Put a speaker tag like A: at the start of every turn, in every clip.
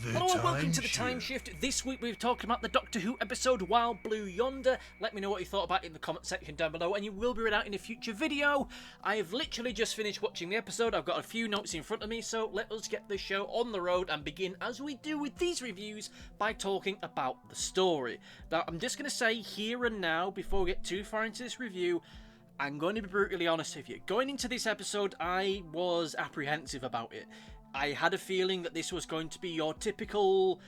A: Hello and welcome to the Timeshift. This week we're talking about the Doctor Who episode Wild Blue Yonder. Let me know what you thought about it in the comment section down below, and you will be read out in a future video. I have literally just finished watching the episode. I've got a few notes in front of me, so let us get the show on the road and begin, as we do with these reviews, by talking about the story. Now, I'm just going to say here and now, before we get too far into this review, I'm going to be brutally honest with you. Going into this episode, I was apprehensive about it. I had a feeling that this was going to be your typical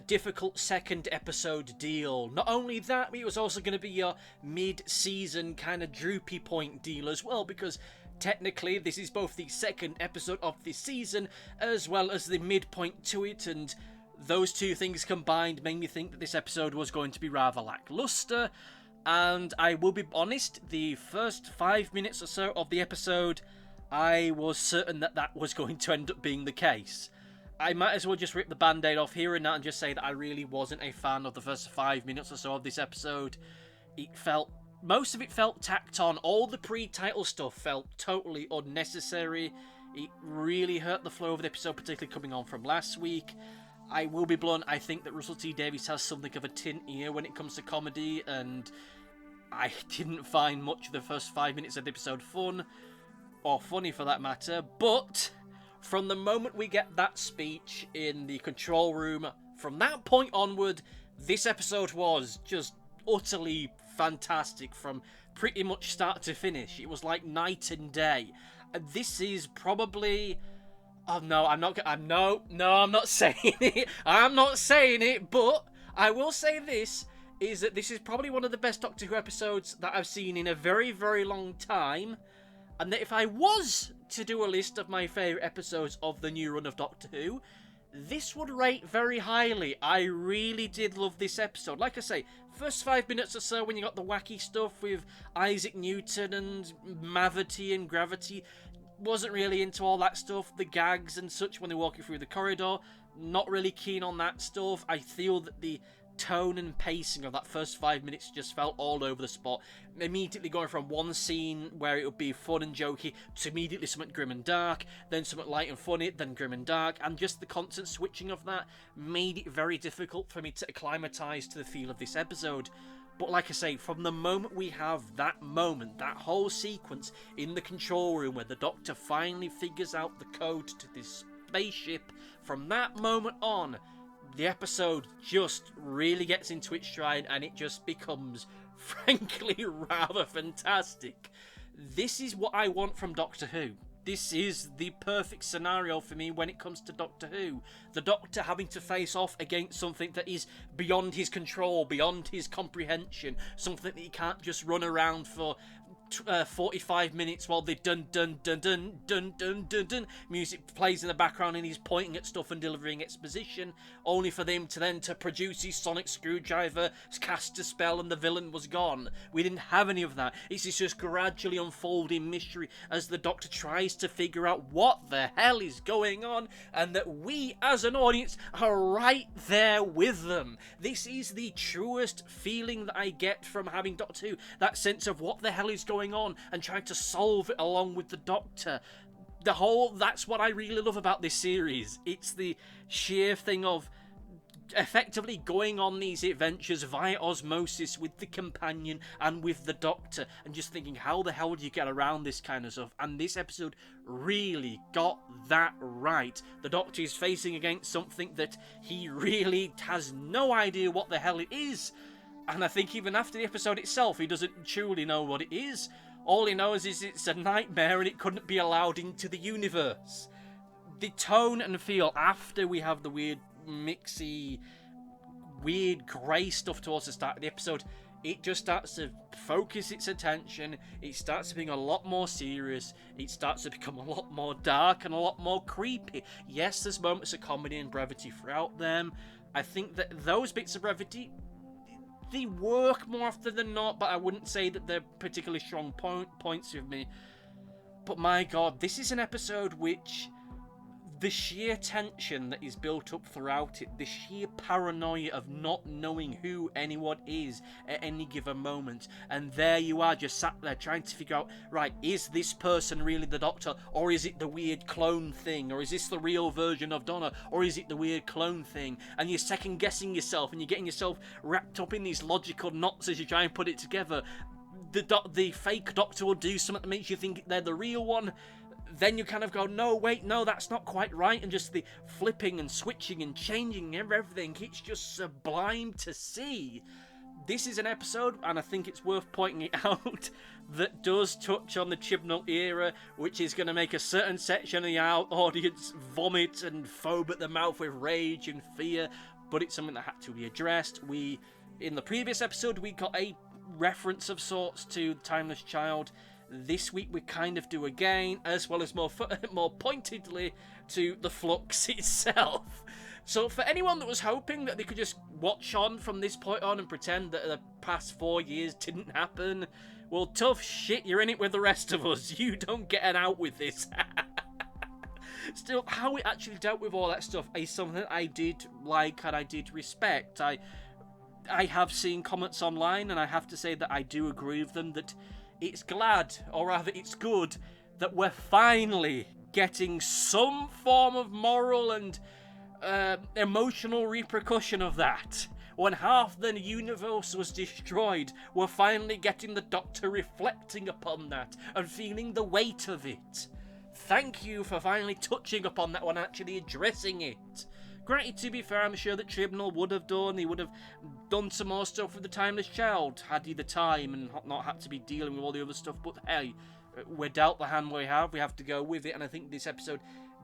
A: difficult second episode deal. Not only that, but it was also going to be your mid-season kind of droopy point deal as well, because technically this is both the second episode of this season as well as the midpoint to it, and those two things combined made me think that this episode was going to be rather lackluster. And I will be honest, the first 5 minutes or so of the episode, I was certain that that was going to end up being the case. I might as well just rip the band-aid off here and now and just say that I really wasn't a fan of the first 5 minutes or so of this episode. Most of it felt tacked on. All the pre-title stuff felt totally unnecessary. It really hurt the flow of the episode, particularly coming on from last week. I will be blunt, I think that Russell T Davies has something of a tin ear when it comes to comedy, and I didn't find much of the first 5 minutes of the episode fun, or funny for that matter, but from the moment we get that speech in the control room, from that point onward, this episode was just utterly fantastic from pretty much start to finish. It was like night and day. And this is probably... Oh no, I'm not saying it. I'm not saying it, but I will say this, is that this is probably one of the best Doctor Who episodes that I've seen in a very, very long time. And that if I was to do a list of my favourite episodes of the new run of Doctor Who, this would rate very highly. I really did love this episode. Like I say, first 5 minutes or so when you got the wacky stuff with Isaac Newton and Mavity and Gravity, wasn't really into all that stuff. The gags and such when they're walking through the corridor, not really keen on that stuff. I feel that the tone and pacing of that first 5 minutes just felt all over the spot. Immediately going from one scene where it would be fun and jokey to immediately something grim and dark, then something light and funny, then grim and dark, and just the constant switching of that made it very difficult for me to acclimatise to the feel of this episode. But like I say, from the moment we have that moment, that whole sequence in the control room where the Doctor finally figures out the code to this spaceship, from that moment on, the episode just really gets into its stride and it just becomes, frankly, rather fantastic. This is what I want from Doctor Who. This is the perfect scenario for me when it comes to Doctor Who. The Doctor having to face off against something that is beyond his control, beyond his comprehension, something that he can't just run around for 45 minutes while the dun dun dun dun dun dun dun dun music plays in the background and he's pointing at stuff and delivering exposition, only for them to then to produce his sonic screwdriver, cast a spell, and the villain was gone. We didn't have any of that. It's just gradually unfolding mystery as the Doctor tries to figure out what the hell is going on, and that we as an audience are right there with them. This is the truest feeling that I get from having Doctor Who, that sense of what the hell is going on and trying to solve it along with the Doctor. That's what I really love about this series. It's the sheer thing of effectively going on these adventures via osmosis with the companion and with the Doctor, and just thinking, how the hell do you get around this kind of stuff? And this episode really got that right. The Doctor is facing against something that he really has no idea what the hell it is. And I think even after the episode itself, he doesn't truly know what it is. All he knows is it's a nightmare and it couldn't be allowed into the universe. The tone and feel after we have the weird, mixy, weird grey stuff towards the start of the episode, it just starts to focus its attention. It starts to being a lot more serious. It starts to become a lot more dark and a lot more creepy. Yes, there's moments of comedy and brevity throughout them. I think that those bits of brevity, they work more often than not, but I wouldn't say that they're particularly strong points with me. But my god, this is an episode which the sheer tension that is built up throughout it, the sheer paranoia of not knowing who anyone is at any given moment, and there you are just sat there trying to figure out, right, is this person really the Doctor, or is it the weird clone thing, or is this the real version of Donna, or is it the weird clone thing, and you're second guessing yourself, and you're getting yourself wrapped up in these logical knots as you try and put it together. The fake Doctor will do something that makes you think they're the real one. Then you kind of go, no, wait, no, that's not quite right. And just the flipping and switching and changing everything. It's just sublime to see. This is an episode, and I think it's worth pointing it out, that does touch on the Chibnall era, which is going to make a certain section of the audience vomit and foam at the mouth with rage and fear. But it's something that had to be addressed. In the previous episode, we got a reference of sorts to Timeless Child. This week we kind of do again, as well as more pointedly to the Flux itself. So for anyone that was hoping that they could just watch on from this point on and pretend that the past 4 years didn't happen, well, tough shit, you're in it with the rest of us. You don't get an out with this. Still, how it actually dealt with all that stuff is something that I did like and I did respect. I have seen comments online, and I have to say that I do agree with them, that it's glad, or rather it's good, that we're finally getting some form of moral and emotional repercussion of that. When half the universe was destroyed, we're finally getting the Doctor reflecting upon that and feeling the weight of it. Thank you for finally touching upon that one, actually addressing it. Granted, to be fair, I'm sure that Chibnall would have done. He would have done some more stuff with the Timeless Child, had he the time and not had to be dealing with all the other stuff. But hey, we're dealt the hand we have to go with it. And I think this episode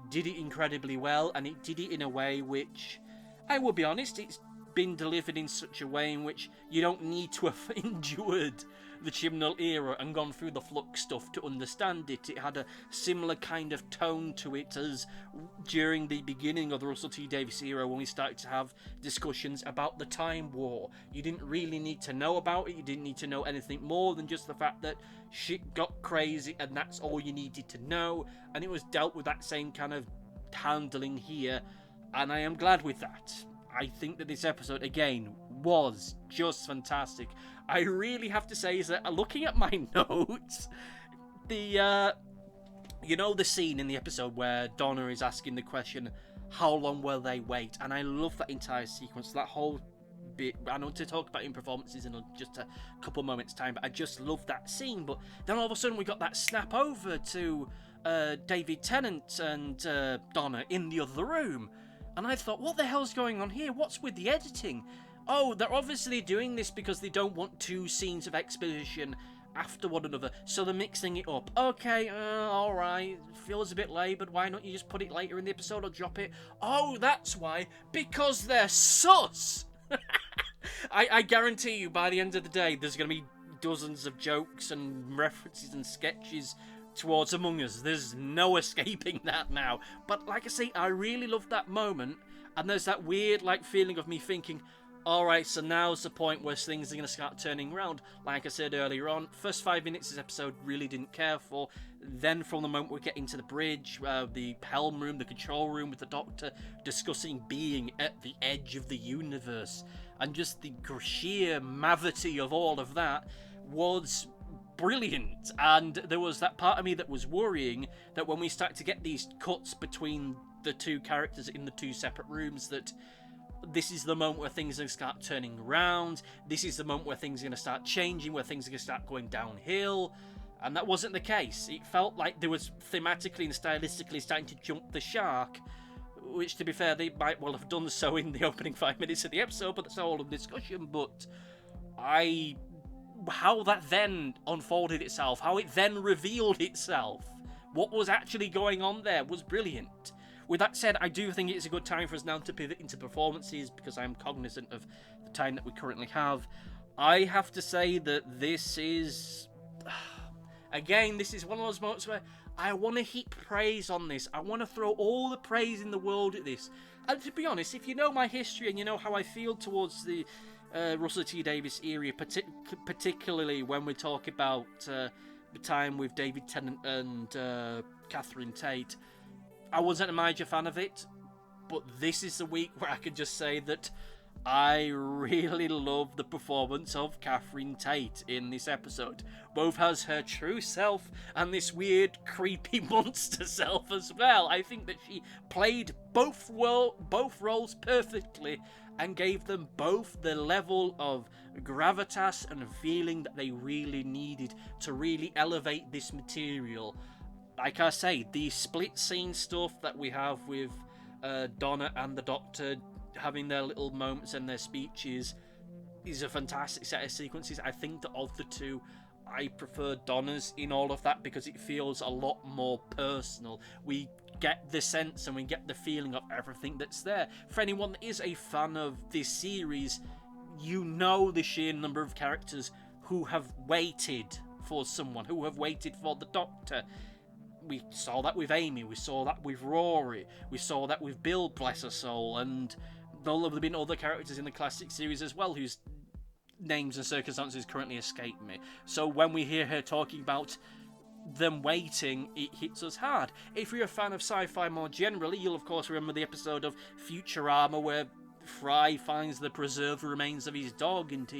A: did it incredibly well, and it did it in a way which, I will be honest, it's been delivered in such a way in which you don't need to have endured the Chibnall era and gone through the Flux stuff to understand it. It had a similar kind of tone to it as during the beginning of the Russell T Davies era, when we started to have discussions about the Time War. You didn't really need to know about it. You didn't need to know anything more than just the fact that shit got crazy, and that's all you needed to know. And it was dealt with that same kind of handling here, and I am glad with that. I think that this episode, again, was just fantastic. I really have to say is that, looking at my notes, the scene in the episode where Donna is asking the question, how long will they wait? And I love that entire sequence, that whole bit. I know to talk about in performances in just a couple moments time, but I just love that scene. But then all of a sudden we got that snap over to David Tennant and Donna in the other room. And I thought, what the hell's going on here? What's with the editing? Oh, they're obviously doing this because they don't want two scenes of exposition after one another, so they're mixing it up. Okay, alright, feels a bit laboured. Why don't you just put it later in the episode or drop it? Oh, that's why. Because they're sus! I guarantee you, by the end of the day, there's going to be dozens of jokes and references and sketches towards Among Us. There's no escaping that now. But like I say, I really love that moment, and there's that weird feeling of me thinking, alright, so now's the point where things are going to start turning around. Like I said earlier on, first 5 minutes of this episode really didn't care for. Then from the moment we get into the bridge, the helm room, the control room with the Doctor, discussing being at the edge of the universe, and just the sheer mavity of all of that was brilliant. And there was that part of me that was worrying that when we start to get these cuts between the two characters in the two separate rooms, that this is the moment where things are going to start turning around. This is the moment where things are going to start changing, where things are going to start going downhill. And that wasn't the case. It felt like there was thematically and stylistically starting to jump the shark, which, to be fair, they might well have done so in the opening 5 minutes of the episode, but that's all of discussion. But how that then unfolded itself, how it then revealed itself, what was actually going on there was brilliant. With that said, I do think it's a good time for us now to pivot into performances, because I'm cognizant of the time that we currently have. I have to say that this is, again, this is one of those moments where I want to heap praise on this. I want to throw all the praise in the world at this. And to be honest, if you know my history and you know how I feel towards the Russell T Davies era, particularly when we talk about the time with David Tennant and Catherine Tate, I wasn't a major fan of it, but this is the week where I can just say that I really love the performance of Catherine Tate in this episode. Both as her true self and this weird, creepy monster self as well. I think that she played both roles perfectly and gave them both the level of gravitas and feeling that they really needed to really elevate this material. Like I say, the split scene stuff that we have with Donna and the Doctor having their little moments and their speeches is a fantastic set of sequences. I think that of the two, I prefer Donna's in all of that because it feels a lot more personal. We get the sense and we get the feeling of everything that's there. For anyone that is a fan of this series, you know the sheer number of characters who have waited for someone, who have waited for the Doctor. We saw that with Amy, we saw that with Rory, we saw that with Bill, bless her soul, and there'll have been other characters in the classic series as well whose names and circumstances currently escape me. So when we hear her talking about them waiting, it hits us hard. If you're a fan of sci-fi more generally, you'll of course remember the episode of Futurama where Fry finds the preserved remains of his dog, and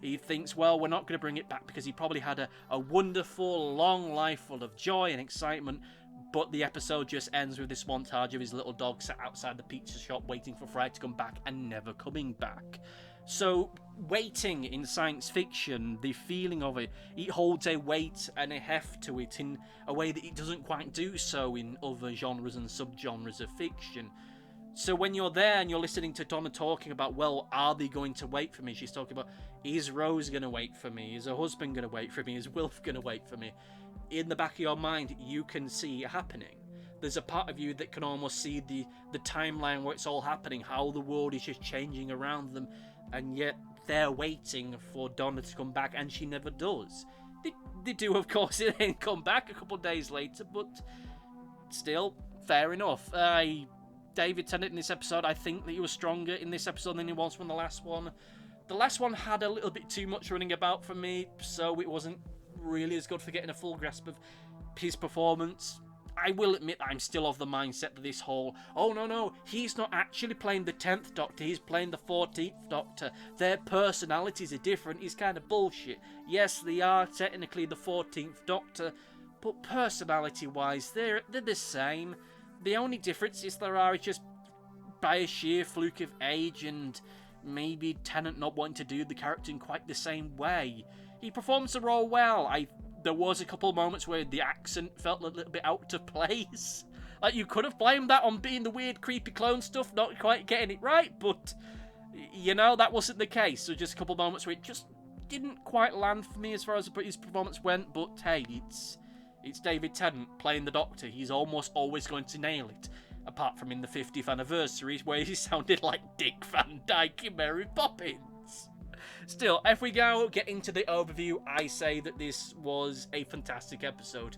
A: he thinks, well, we're not going to bring it back because he probably had a wonderful, long life full of joy and excitement. But the episode just ends with this montage of his little dog sat outside the pizza shop waiting for Fry to come back and never coming back. So, waiting in science fiction, the feeling of it holds a weight and a heft to it in a way that it doesn't quite do so in other genres and subgenres of fiction. So when you're there and you're listening to Donna talking about, well, are they going to wait for me? She's talking about, is Rose going to wait for me? Is her husband going to wait for me? Is Wilf going to wait for me? In the back of your mind, you can see it happening. There's a part of you that can almost see the timeline where it's all happening, how the world is just changing around them, and yet they're waiting for Donna to come back, and she never does. They do, of course, it ain't come back a couple of days later, but still, fair enough. David Tennant in this episode, I think that he was stronger in this episode than he was from the last one. The last one had a little bit too much running about for me, so it wasn't really as good for getting a full grasp of his performance. I will admit I'm still of the mindset that this whole, oh no, he's not actually playing the 10th Doctor, he's playing the 14th Doctor. Their personalities are different, is kind of bullshit. Yes, they are technically the 14th Doctor, but personality-wise, they're the same. The only differences there are is just by a sheer fluke of age and maybe Tennant not wanting to do the character in quite the same way. He performs the role well. There was a couple of moments where the accent felt a little bit out of place. Like, you could have blamed that on being the weird, creepy clone stuff, not quite getting it right, but, you know, that wasn't the case. So just a couple of moments where it just didn't quite land for me as far as his performance went, but hey, it's David Tennant playing the Doctor. He's almost always going to nail it. Apart from in the 50th anniversary, where he sounded like Dick Van Dyke in Mary Poppins. Still, if we get into the overview, I say that this was a fantastic episode.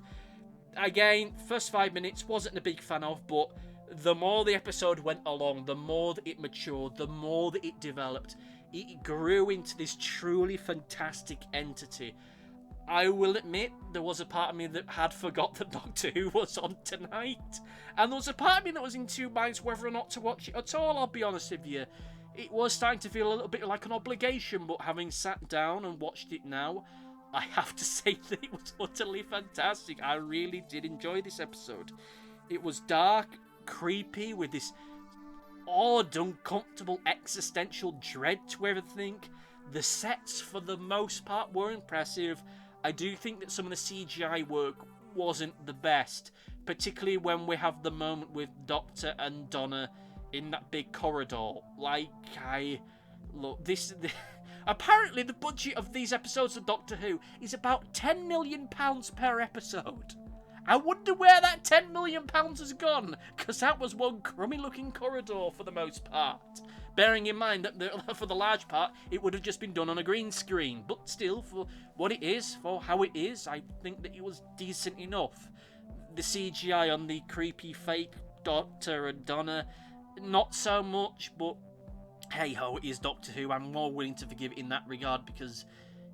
A: Again, first 5 minutes, wasn't a big fan of, but the more the episode went along, the more that it matured, the more that it developed, it grew into this truly fantastic entity. I will admit, there was a part of me that had forgot that Doctor Who was on tonight. And there was a part of me that was in two minds whether or not to watch it at all, I'll be honest with you. It was starting to feel a little bit like an obligation, but having sat down and watched it now, I have to say that it was utterly fantastic. I really did enjoy this episode. It was dark, creepy, with this odd, uncomfortable, existential dread to everything. The sets, for the most part, were impressive. I do think that some of the CGI work wasn't the best, particularly when we have the moment with Doctor and Donna in that big corridor. Apparently the budget of these episodes of Doctor Who is about £10 million per episode. I wonder where that £10 million has gone, because that was one crummy looking corridor for the most part. Bearing in mind that for the large part, it would have just been done on a green screen. But still, for what it is, for how it is, I think that it was decent enough. The CGI on the creepy fake Doctor and Donna, not so much, but hey-ho, it is Doctor Who. I'm more willing to forgive it in that regard because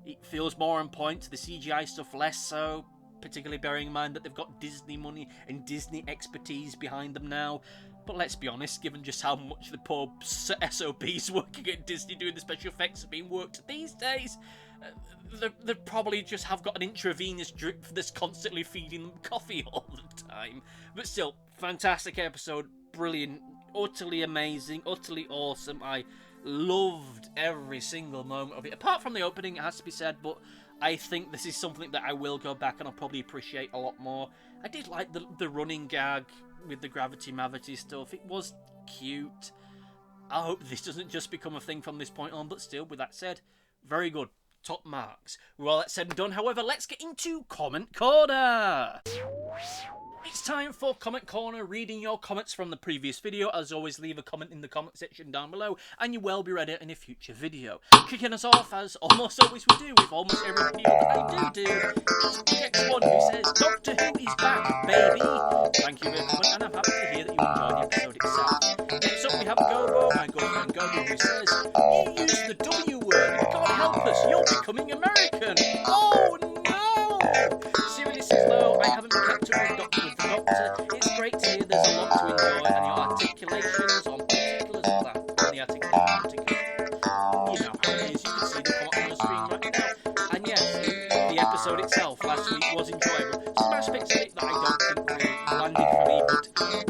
A: it feels more on point. The CGI stuff less so. particularly bearing in mind that they've got Disney money and Disney expertise behind them now. But let's be honest, given just how much the poor SOBs working at Disney doing the special effects are being worked these days, they probably just have got an intravenous drip that's constantly feeding them coffee all the time. But still, fantastic episode, brilliant, utterly amazing, utterly awesome. I loved every single moment of it, apart from the opening, it has to be said, but I think this is something that I will go back and I'll probably appreciate a lot more. I did like the running gag with the gravity-mavity stuff. It was cute. I hope this doesn't just become a thing from this point on, but still, with that said, very good. Top marks. With all that said and done, however, let's get into Comment Corner! It's time for Comment Corner, reading your comments from the previous video. As always, leave a comment in the comment section down below, and you will be read it in a future video. Kicking us off, as almost always we do, with almost every video that I do, is PX1, who says, Doctor Who is back, baby! Thank you for your comment, and I'm happy to hear that you enjoyed the episode itself. Next up, we have Gobo, my good friend Gobo, who says, you used the W word, God help us, you're becoming American! Oh no! Seriously, says though, I haven't been kept up with the Doctor. It's great to hear there's a lot to enjoy, and your articulations on particulars of that. And the articulation on particulars. You know how it is, you can see them come up on the screen right now. And yes, the episode itself last week was enjoyable. Some aspects of it that I don't think really landed for me, but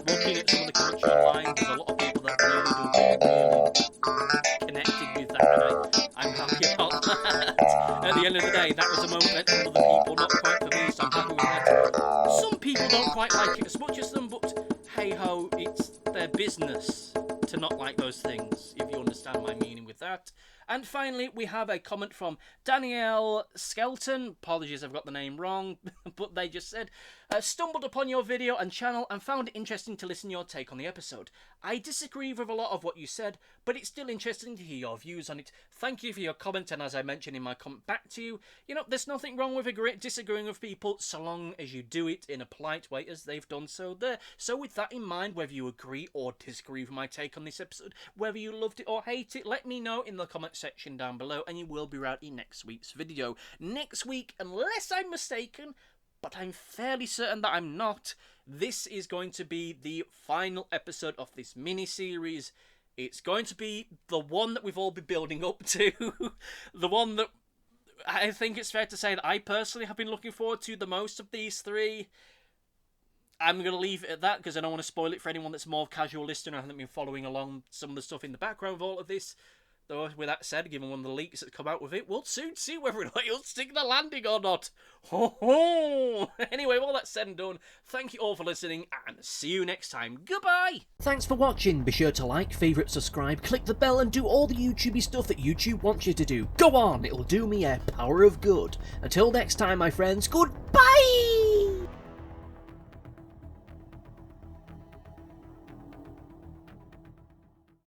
A: looking at some of the commentary online, there's a lot of people that really connected with that, and I'm happy about that. At the end of the day, that was a moment meant for other people, not quite for me, so I'm happy with that. Some people don't quite like it as much as them, but hey-ho, it's their business to not like those things, if you understand my meaning with that. And finally, we have a comment from Danielle Skelton. Apologies, I've got the name wrong, but they just said, stumbled upon your video and channel and found it interesting to listen to your take on the episode. I disagree with a lot of what you said, but it's still interesting to hear your views on it. Thank you for your comment, and as I mentioned in my comment back to you, you know, there's nothing wrong with disagreeing with people so long as you do it in a polite way as they've done so there. So with that in mind, whether you agree or disagree with my take on this episode, whether you loved it or hate it, let me know in the comment section down below, and you will be right in next week's video. Next week, unless I'm mistaken, but I'm fairly certain that I'm not, this is going to be the final episode of this mini-series. It's going to be the one that we've all been building up to. The one that I think it's fair to say that I personally have been looking forward to the most of these three. I'm going to leave it at that because I don't want to spoil it for anyone that's more casual listener. I haven't been following along some of the stuff in the background of all of this. Though, with that said, given one of the leaks that come out with it, we'll soon see whether or not you'll stick the landing or not. Ho ho! Anyway, all that said and done, thank you all for listening, and see you next time. Goodbye! Thanks for watching. Be sure to like, favourite, subscribe, click the bell, and do all the YouTubey stuff that YouTube wants you to do. Go on, it'll do me a power of good. Until next time, my friends, goodbye!